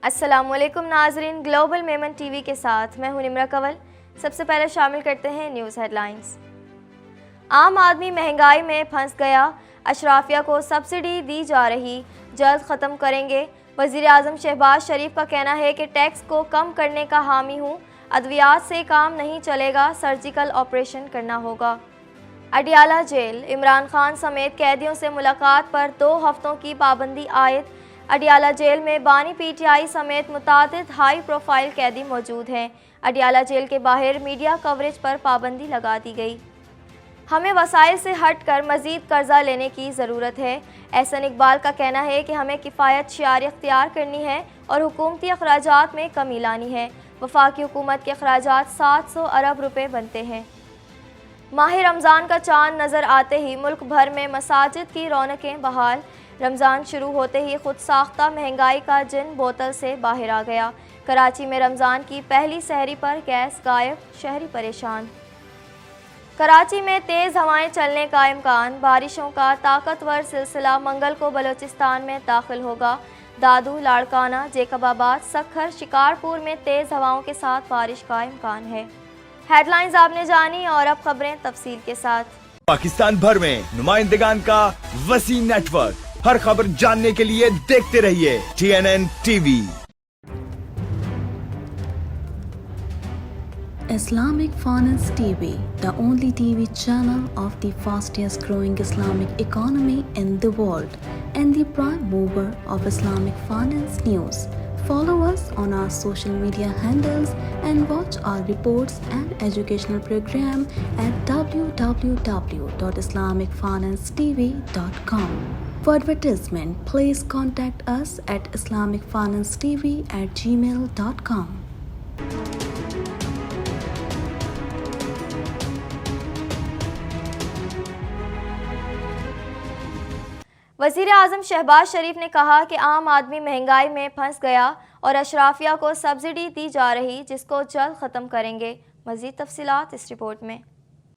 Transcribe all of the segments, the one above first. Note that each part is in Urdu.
السلام علیکم ناظرین، گلوبل میمن ٹی وی کے ساتھ میں ہوں نمرہ کنول۔ سب سے پہلے شامل کرتے ہیں نیوز ہیڈ لائنز۔ عام آدمی مہنگائی میں پھنس گیا، اشرافیہ کو سبسڈی دی جا رہی، جلد ختم کریں گے۔ وزیر اعظم شہباز شریف کا کہنا ہے کہ ٹیکس کو کم کرنے کا حامی ہوں، ادویات سے کام نہیں چلے گا، سرجیکل آپریشن کرنا ہوگا۔ اڈیالہ جیل، عمران خان سمیت قیدیوں سے ملاقات پر 2 ہفتوں کی پابندی عائد۔ اڈیالہ جیل میں بانی پی ٹی آئی سمیت متعدد ہائی پروفائل قیدی موجود ہیں۔ اڈیالہ جیل کے باہر میڈیا کوریج پر پابندی لگا دی گئی۔ ہمیں وسائل سے ہٹ کر مزید قرضہ لینے کی ضرورت ہے۔ احسن اقبال کا کہنا ہے کہ ہمیں کفایت شعاری اختیار کرنی ہے اور حکومتی اخراجات میں کمی لانی ہے۔ وفاقی حکومت کے اخراجات 700 ارب روپے بنتے ہیں۔ ماہ رمضان کا چاند نظر آتے ہی ملک بھر میں مساجد کی رونقیں بحال۔ رمضان شروع ہوتے ہی خود ساختہ مہنگائی کا جن بوتل سے باہر آ گیا۔ کراچی میں رمضان کی پہلی سحری پر گیس غائب، شہری پریشان۔ کراچی میں تیز ہوائیں چلنے کا امکان، بارشوں کا طاقتور سلسلہ منگل کو بلوچستان میں داخل ہوگا۔ دادو، لاڑکانہ، جیکب آباد، سکھر، شکارپور میں تیز ہواؤں کے ساتھ بارش کا امکان ہے۔ ہیڈ لائنز آپ نے جانی اور اب خبریں تفصیل کے ساتھ۔ پاکستان بھر میں نمائندگان کا وسیع نیٹ ورک، ہر خبر جاننے کے لیے دیکھتے رہیے TNN TV۔ Islamic Finance TV, the only TV channel of the fastest growing Islamic economy in the world and the prime mover of Islamic finance news. Follow us on our social media handles and watch our reports and educational program at www.islamicfinancetv.com. For advertisement, please contact us at islamicfinancetv@gmail.com. وزیر اعظم شہباز شریف نے کہا کہ عام آدمی مہنگائی میں پھنس گیا اور اشرافیہ کو سبسڈی دی جا رہی، جس کو جلد ختم کریں گے۔ مزید تفصیلات اس رپورٹ میں۔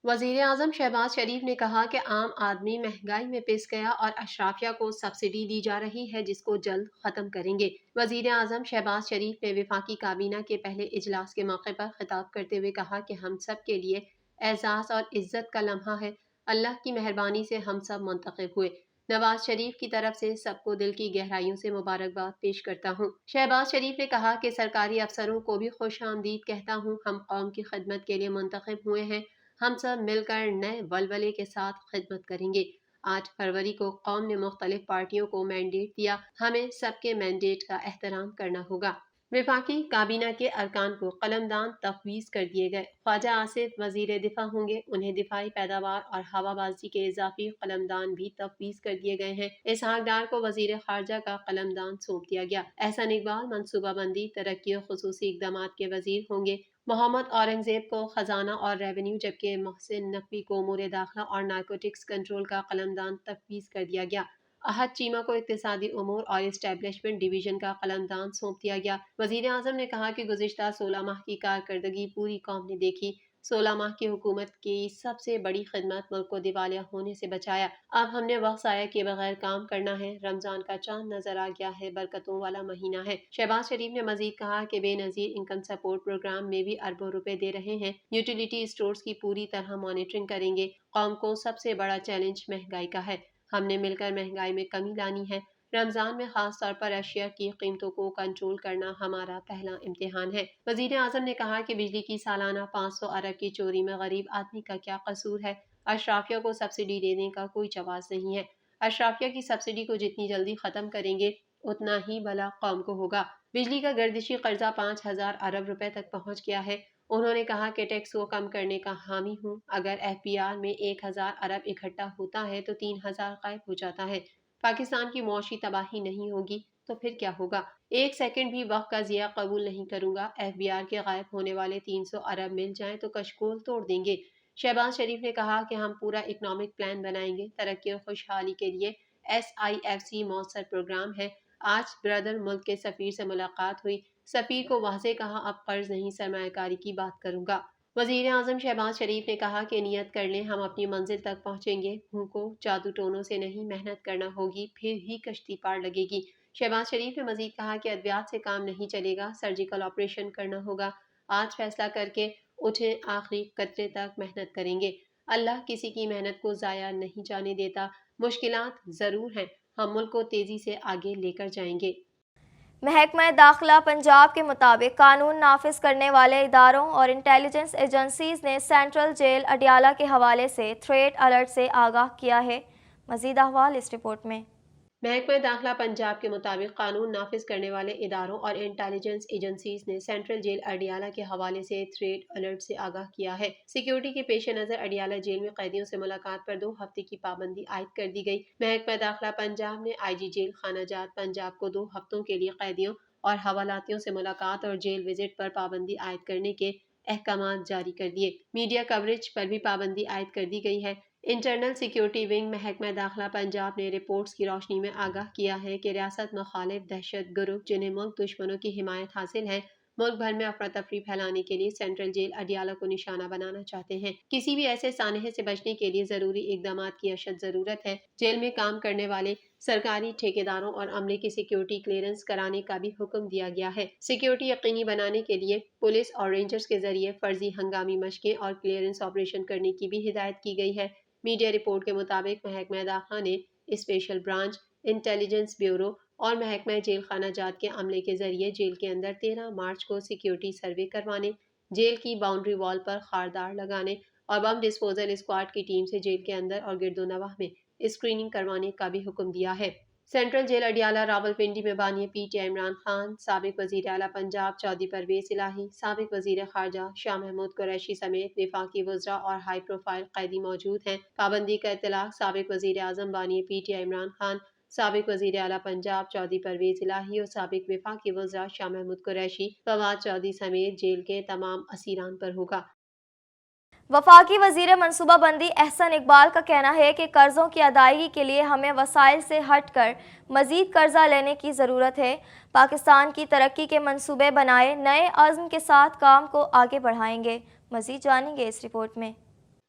وزیر اعظم شہباز شریف نے کہا کہ عام آدمی مہنگائی میں پس گیا اور اشرافیہ کو سبسڈی دی جا رہی ہے، جس کو جلد ختم کریں گے۔ وزیر اعظم شہباز شریف نے وفاقی کابینہ کے پہلے اجلاس کے موقع پر خطاب کرتے ہوئے کہا کہ ہم سب کے لیے اعزاز اور عزت کا لمحہ ہے۔ اللہ کی مہربانی سے ہم سب منتخب ہوئے۔ نواز شریف کی طرف سے سب کو دل کی گہرائیوں سے مبارکباد پیش کرتا ہوں۔ شہباز شریف نے کہا کہ سرکاری افسروں کو بھی خوش آمدید کہتا ہوں۔ ہم قوم کی خدمت کے لیے منتخب ہوئے ہیں، ہم سب مل کر نئے ولولے کے ساتھ خدمت کریں گے۔ 8 فروری کو قوم نے مختلف پارٹیوں کو مینڈیٹ دیا، ہمیں سب کے مینڈیٹ کا احترام کرنا ہوگا۔ وفاقی کابینہ کے ارکان کو قلمدان تفویض کر دیے گئے۔ خواجہ آصف وزیر دفاع ہوں گے، انہیں دفاعی پیداوار اور ہوا بازی کے اضافی قلمدان بھی تفویض کر دیے گئے ہیں۔ اسحاق ڈار کو وزیر خارجہ کا قلمدان سونپ دیا گیا۔ احسن اقبال منصوبہ بندی، ترقی اور خصوصی اقدامات کے وزیر ہوں گے۔ محمد اورنگزیب کو خزانہ اور ریونیو، جبکہ محسن نقوی کو امور داخلہ اور نارکوٹکس کنٹرول کا قلمدان تفویض کر دیا گیا۔ احد چیمہ کو اقتصادی امور اور اسٹیبلشمنٹ ڈویژن کا قلمدان سونپ دیا گیا۔ وزیر اعظم نے کہا کہ گزشتہ 16 ماہ کی کارکردگی پوری قوم نے دیکھی۔ 16 ماہ کی حکومت کی سب سے بڑی خدمت ملک کو دیوالیہ ہونے سے بچایا۔ اب ہم نے وقت ضائع کیے بغیر کام کرنا ہے۔ رمضان کا چاند نظر آ گیا ہے، برکتوں والا مہینہ ہے۔ شہباز شریف نے مزید کہا کہ بے نظیر انکم سپورٹ پروگرام میں بھی اربوں روپے دے رہے ہیں۔ یوٹیلیٹی اسٹورز کی پوری طرح مانیٹرنگ کریں گے۔ قوم کو سب سے بڑا چیلنج مہنگائی کا ہے، ہم نے مل کر مہنگائی میں کمی لانی ہے۔ رمضان میں خاص طور پر اشیاء کی قیمتوں کو کنٹرول کرنا ہمارا پہلا امتحان ہے۔ وزیر اعظم نے کہا کہ بجلی کی سالانہ 500 ارب کی چوری میں غریب آدمی کا کیا قصور ہے؟ اشرافیہ کو سبسڈی دینے کا کوئی جواز نہیں ہے۔ اشرافیہ کی سبسڈی کو جتنی جلدی ختم کریں گے اتنا ہی بھلا قوم کو ہوگا۔ بجلی کا گردشی قرضہ 5000 ارب روپے تک پہنچ گیا ہے۔ انہوں نے کہا کہ ٹیکس کو کم کرنے کا حامی ہوں، اگر FBR میں 1000 ارب اکٹھا ہوتا ہے تو 3000 غائب ہو جاتا ہے۔ پاکستان کی معاشی تباہی نہیں ہوگی تو پھر کیا ہوگا؟ 1 سیکنڈ بھی وقت کا ضیاع قبول نہیں کروں گا۔ FBR کے غائب ہونے والے 300 ارب مل جائیں تو کشکول توڑ دیں گے۔ شہباز شریف نے کہا کہ ہم پورا اکنامک پلان بنائیں گے، ترقی اور خوشحالی کے لیے SIFC مؤثر پروگرام ہے۔ آج بردر ملک کے سفیر سے ملاقات ہوئی، سفیر کو واضح کہا اب قرض نہیں سرمایہ کاری کی بات کروں گا۔ وزیر اعظم شہباز شریف نے کہا کہ نیت کر لیں ہم اپنی منزل تک پہنچیں گے، ہم کو جادو ٹونوں سے نہیں محنت کرنا ہوگی، پھر ہی کشتی پار لگے گی۔ شہباز شریف نے مزید کہا کہ ادویات سے کام نہیں چلے گا، سرجیکل آپریشن کرنا ہوگا، آج فیصلہ کر کے اٹھیں، آخری قطرے تک محنت کریں گے، اللہ کسی کی محنت کو ضائع نہیں جانے دیتا، مشکلات ضرور ہیں، ہم ملک کو تیزی سے آگے لے کر جائیں گے۔ محکمہ داخلہ پنجاب کے مطابق قانون نافذ کرنے والے اداروں اور انٹیلیجنس ایجنسیز نے سینٹرل جیل اڈیالہ کے حوالے سے تھریٹ الرٹ سے آگاہ کیا ہے۔ مزید احوال اس رپورٹ میں۔ محکمہ داخلہ پنجاب کے مطابق قانون نافذ کرنے والے اداروں اور انٹیلیجنس ایجنسیز نے سینٹرل جیل اڈیالہ کے حوالے سے تھریٹ الرٹ سے آگاہ کیا ہے۔ سیکیورٹی کے پیش نظر اڈیالہ جیل میں قیدیوں سے ملاقات پر 2 ہفتے کی پابندی عائد کر دی گئی۔ محکمہ داخلہ پنجاب نے آئی جی جیل خانہ جات پنجاب کو 2 ہفتوں کے لیے قیدیوں اور حوالاتیوں سے ملاقات اور جیل وزٹ پر پابندی عائد کرنے کے احکامات جاری کر دیے۔ میڈیا کوریج پر بھی پابندی عائد کر دی گئی ہے۔ انٹرنل سیکیورٹی ونگ محکمہ داخلہ پنجاب نے رپورٹس کی روشنی میں آگاہ کیا ہے کہ ریاست مخالف دہشت گروہ جنہیں ملک دشمنوں کی حمایت حاصل ہے، ملک بھر میں افراتفری پھیلانے کے لیے سینٹرل جیل اڈیالہ کو نشانہ بنانا چاہتے ہیں۔ کسی بھی ایسے سانحے سے بچنے کے لیے ضروری اقدامات کی اشد ضرورت ہے۔ جیل میں کام کرنے والے سرکاری ٹھیکیداروں اور عملے کی سیکیورٹی کلیئرنس کرانے کا بھی حکم دیا گیا ہے۔ سیکیورٹی یقینی بنانے کے لیے پولیس اور رینجرز کے ذریعے فرضی ہنگامی مشقیں اور کلیئرنس آپریشن کرنے کی بھی ہدایت کی گئی ہے۔ میڈیا رپورٹ کے مطابق محکمہ داخلہ نے اسپیشل برانچ، انٹیلیجنس بیورو اور محکمہ جیل خانہ جات کے عملے کے ذریعے جیل کے اندر 13 مارچ کو سیکیورٹی سروے کروانے، جیل کی باؤنڈری وال پر خاردار لگانے اور بم ڈسپوزل اسکواڈ کی ٹیم سے جیل کے اندر اور گرد و نواح میں اسکریننگ کروانے کا بھی حکم دیا ہے۔ سینٹرل جیل اڈیالہ راولپنڈی میں بانی P T I Imran Khan, سابق وزیر اعلیٰ پنجاب چودھری پرویز الہی، سابق وزیر خارجہ شاہ محمود قریشی سمیت وفاقی وزراء اور ہائی پروفائل قیدی موجود ہیں۔ پابندی کا اطلاق سابق وزیر اعظم بانی P T I Imran Khan, سابق وزیر اعلیٰ پنجاب چودھری پرویز الہی اور سابق وفاقی وزراء شاہ محمود قریشی، فواد چودھری سمیت جیل کے تمام اسیران پر ہوگا۔ وفاقی وزیر منصوبہ بندی احسن اقبال کا کہنا ہے کہ قرضوں کی ادائیگی کے لیے ہمیں وسائل سے ہٹ کر مزید قرضہ لینے کی ضرورت ہے۔ پاکستان کی ترقی کے منصوبے بنائے، نئے عزم کے ساتھ کام کو آگے بڑھائیں گے۔ مزید جانیں گے اس رپورٹ میں۔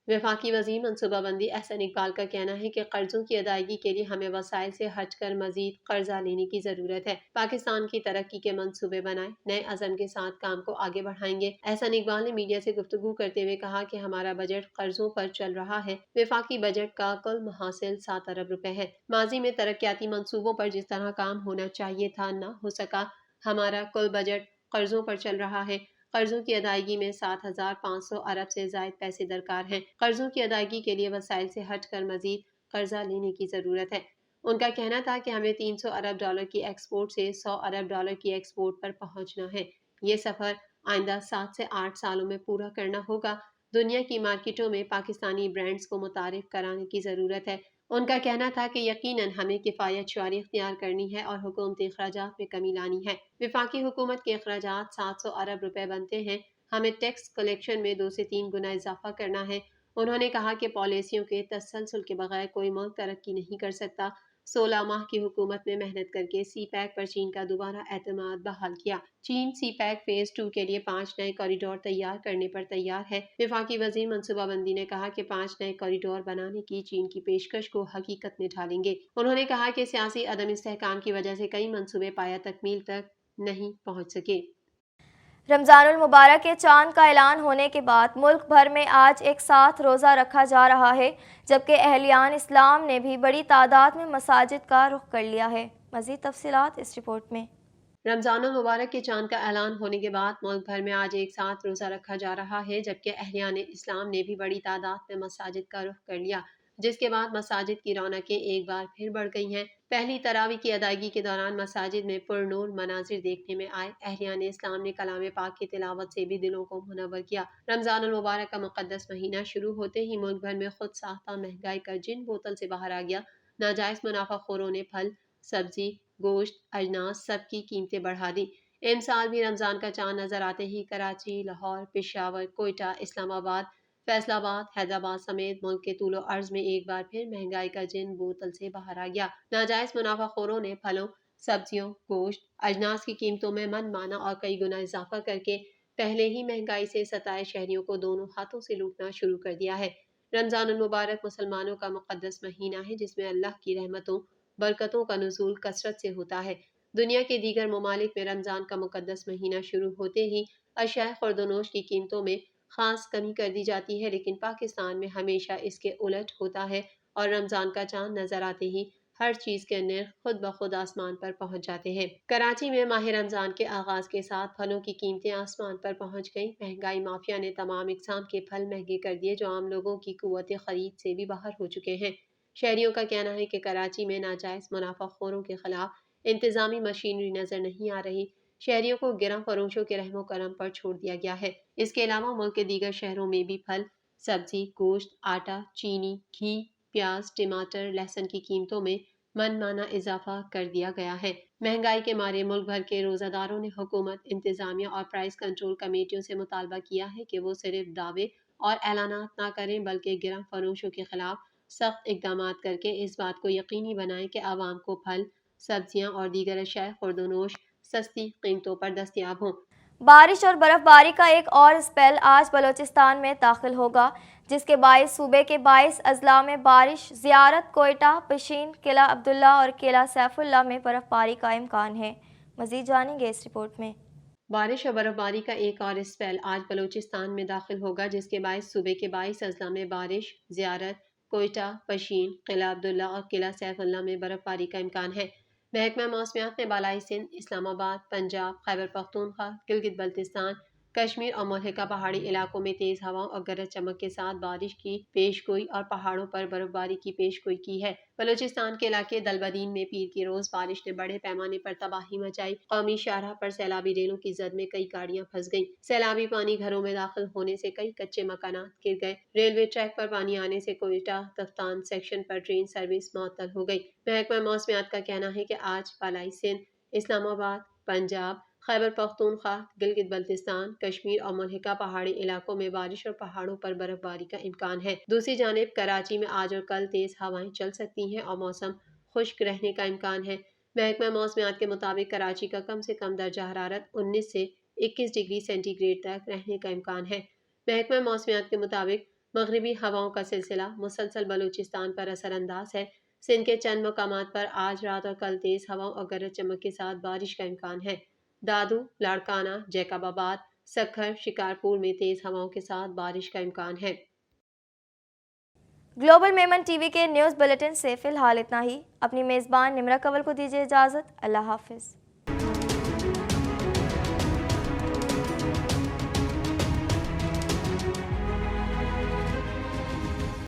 وفاقی وزیر منصوبہ بندی احسن اقبال کا کہنا ہے کہ قرضوں کی ادائیگی کے لیے ہمیں وسائل سے ہٹ کر مزید قرضہ لینے کی ضرورت ہے۔ پاکستان کی ترقی کے منصوبے بنائیں، نئے عزم کے ساتھ کام کو آگے بڑھائیں گے۔ احسن اقبال نے میڈیا سے گفتگو کرتے ہوئے کہا کہ ہمارا بجٹ قرضوں پر چل رہا ہے۔ وفاقی بجٹ کا کل محصل 7 ارب روپے ہے۔ ماضی میں ترقیاتی منصوبوں پر جس طرح کام ہونا چاہیے تھا نہ ہو سکا۔ ہمارا کل بجٹ قرضوں پر چل رہا ہے۔ قرضوں کی ادائیگی میں 7,500 ارب سے زائد پیسے درکار ہیں۔ قرضوں کی ادائیگی کے لیے وسائل سے ہٹ کر مزید قرضہ لینے کی ضرورت ہے۔ ان کا کہنا تھا کہ ہمیں 300 ارب ڈالر کی ایکسپورٹ سے 100 ارب ڈالر کی ایکسپورٹ پر پہنچنا ہے۔ یہ سفر آئندہ 7 سے 8 سالوں میں پورا کرنا ہوگا۔ دنیا کی مارکیٹوں میں پاکستانی برانڈز کو متعارف کرانے کی ضرورت ہے۔ ان کا کہنا تھا کہ یقیناً ہمیں کفایت شعاری اختیار کرنی ہے اور حکومتی اخراجات میں کمی لانی ہے۔ وفاقی حکومت کے اخراجات 700 ارب روپے بنتے ہیں، ہمیں ٹیکس کلیکشن میں 2 سے 3 گنا اضافہ کرنا ہے۔ انہوں نے کہا کہ پالیسیوں کے تسلسل کے بغیر کوئی ملک ترقی نہیں کر سکتا۔ 16 ماہ کی حکومت میں محنت کر کے سی پیک پر چین کا دوبارہ اعتماد بحال کیا۔ چین سی پیک فیز 2 کے لیے 5 نئے کوریڈور تیار کرنے پر تیار ہے۔ وفاقی وزیر منصوبہ بندی نے کہا کہ 5 نئے کوریڈور بنانے کی چین کی پیشکش کو حقیقت میں ڈھالیں گے۔ انہوں نے کہا کہ سیاسی عدم استحکام کی وجہ سے کئی منصوبے پایہ تکمیل تک نہیں پہنچ سکے۔ رمضان المبارک کے چاند کا اعلان ہونے کے بعد ملک بھر میں آج ایک ساتھ روزہ رکھا جا رہا ہے، جبکہ اہلیان اسلام نے بھی بڑی تعداد میں مساجد کا رخ کر لیا ہے۔ مزید تفصیلات اس رپورٹ میں۔ رمضان المبارک کے چاند کا اعلان ہونے کے بعد ملک بھر میں آج ایک ساتھ روزہ رکھا جا رہا ہے، جبکہ اہلیان اسلام نے بھی بڑی تعداد میں مساجد کا رخ کر لیا، جس کے بعد مساجد کی رونقیں ایک بار پھر بڑھ گئی ہیں۔ پہلی تراویح کی ادائیگی کے دوران مساجد میں پرنور مناظر دیکھنے میں آئے۔ اہلیان اسلام نے کلام پاک کی تلاوت سے بھی دلوں کو منور کیا۔ رمضان المبارک کا مقدس مہینہ شروع ہوتے ہی ملک بھر میں خود ساختہ مہنگائی کا جن بوتل سے باہر آ گیا۔ ناجائز منافع خوروں نے پھل، سبزی، گوشت، اجناس سب کی قیمتیں بڑھا دی۔ امسال بھی رمضان کا چاند نظر آتے ہی کراچی، لاہور، پشاور، کوئٹہ، اسلام آباد، فیصل آباد، حیدرآباد سمیت ملک کے طول و عرض میں ایک بار پھر مہنگائی کا جن بوتل سے باہر آ گیا۔ ناجائز منافع خوروں نے پھلوں، سبزیوں، گوشت، اجناس کی قیمتوں میں من مانا اور کئی گنا اضافہ کر کے پہلے ہی مہنگائی سے ستائے شہریوں کو دونوں ہاتھوں سے لوٹنا شروع کر دیا ہے۔ رمضان المبارک مسلمانوں کا مقدس مہینہ ہے، جس میں اللہ کی رحمتوں، برکتوں کا نزول کثرت سے ہوتا ہے۔ دنیا کے دیگر ممالک میں رمضان کا مقدس مہینہ شروع ہوتے ہی اشیاء خورد و نوش کی قیمتوں میں خاص کمی کر دی جاتی ہے، لیکن پاکستان میں ہمیشہ اس کے الٹ ہوتا ہے اور رمضان کا چاند نظر آتے ہی ہر چیز کے نرخ خود بخود آسمان پر پہنچ جاتے ہیں۔ کراچی میں ماہ رمضان کے آغاز کے ساتھ پھلوں کی قیمتیں آسمان پر پہنچ گئیں۔ مہنگائی مافیا نے تمام اقسام کے پھل مہنگے کر دیے جو عام لوگوں کی قوت خرید سے بھی باہر ہو چکے ہیں۔ شہریوں کا کہنا ہے کہ کراچی میں ناجائز منافع خوروں کے خلاف انتظامی مشینری نظر نہیں آ رہی۔ شہریوں کو گراں فروشوں کے رحم و کرم پر چھوڑ دیا گیا ہے۔ اس کے علاوہ ملک کے دیگر شہروں میں بھی پھل، سبزی، گوشت، آٹا، چینی، گھی، پیاز، ٹماٹر، لہسن کی قیمتوں میں من مانا اضافہ کر دیا گیا ہے۔ مہنگائی کے مارے ملک بھر کے روزہ داروں نے حکومت، انتظامیہ اور پرائس کنٹرول کمیٹیوں سے مطالبہ کیا ہے کہ وہ صرف دعوے اور اعلانات نہ کریں بلکہ گراں فروشوں کے خلاف سخت اقدامات کر کے اس بات کو یقینی بنائیں کہ عوام کو پھل، سبزیاں اور دیگر اشیاء خورد و نوش سستی قیمتوں پر دستیاب ہوں۔ بارش اور برف باری کا ایک اور اسپیل آج بلوچستان میں داخل ہوگا، جس کے باعث صوبے کے 22 اضلاع میں بارش، زیارت، کوئٹہ، پشین، قلعہ عبداللہ اور قلعہ سیف اللہ میں برف باری کا امکان ہے۔ مزید جانیں گے اس رپورٹ میں۔ بارش اور برف باری کا ایک اور اسپیل آج بلوچستان میں داخل ہوگا، جس کے باعث صوبے کے 22 اضلاع میں بارش، زیارت، کوئٹہ، پشین، قلعہ عبداللہ اور قلعہ سیف اللہ میں برف باری کا امکان ہے۔ محکمہ موسمیات نے بالائی سندھ، اسلام آباد، پنجاب، خیبر پختونخوا، گلگت بلتستان، کشمیر اور ملحقہ پہاڑی علاقوں میں تیز ہواؤں اور گرج چمک کے ساتھ بارش کی پیش گوئی اور پہاڑوں پر برف باری کی پیش گوئی کی ہے۔ بلوچستان کے علاقے دلبدین میں پیر کی روز بارش نے بڑے پیمانے پر تباہی مچائی۔ قومی شاہراہ پر سیلابی ریلوں کی زد میں کئی گاڑیاں پھنس گئیں۔ سیلابی پانی گھروں میں داخل ہونے سے کئی کچے مکانات گر گئے۔ ریلوے ٹریک پر پانی آنے سے کوئٹہ تفتان سیکشن پر ٹرین سروس معطل ہو گئی۔ محکمہ موسمیات کا کہنا ہے کہ آج بالائی سندھ، اسلام آباد، پنجاب، خیبر پختونخوا، گلگت بلتستان، کشمیر اور ملحقہ پہاڑی علاقوں میں بارش اور پہاڑوں پر برف باری کا امکان ہے۔ دوسری جانب کراچی میں آج اور کل تیز ہوائیں چل سکتی ہیں اور موسم خشک رہنے کا امکان ہے۔ محکمہ موسمیات کے مطابق کراچی کا کم سے کم درجہ حرارت 19 سے 21 ڈگری سینٹی گریڈ تک رہنے کا امکان ہے۔ محکمہ موسمیات کے مطابق مغربی ہواؤں کا سلسلہ مسلسل بلوچستان پر اثر انداز ہے۔ سندھ کے چند مقامات پر آج رات اور کل تیز ہواؤں اور گرج چمک کے ساتھ بارش کا امکان ہے۔ دادو، لاڑکانہ، جیکب آباد، سکھر، شکارپور میں تیز ہواؤں کے ساتھ بارش کا امکان ہے۔ گلوبل میمن ٹی وی کے نیوز بلیٹن سے فی الحال اتنا ہی۔ اپنی میزبان نمرہ کول کو دیجیے اجازت۔ اللہ حافظ۔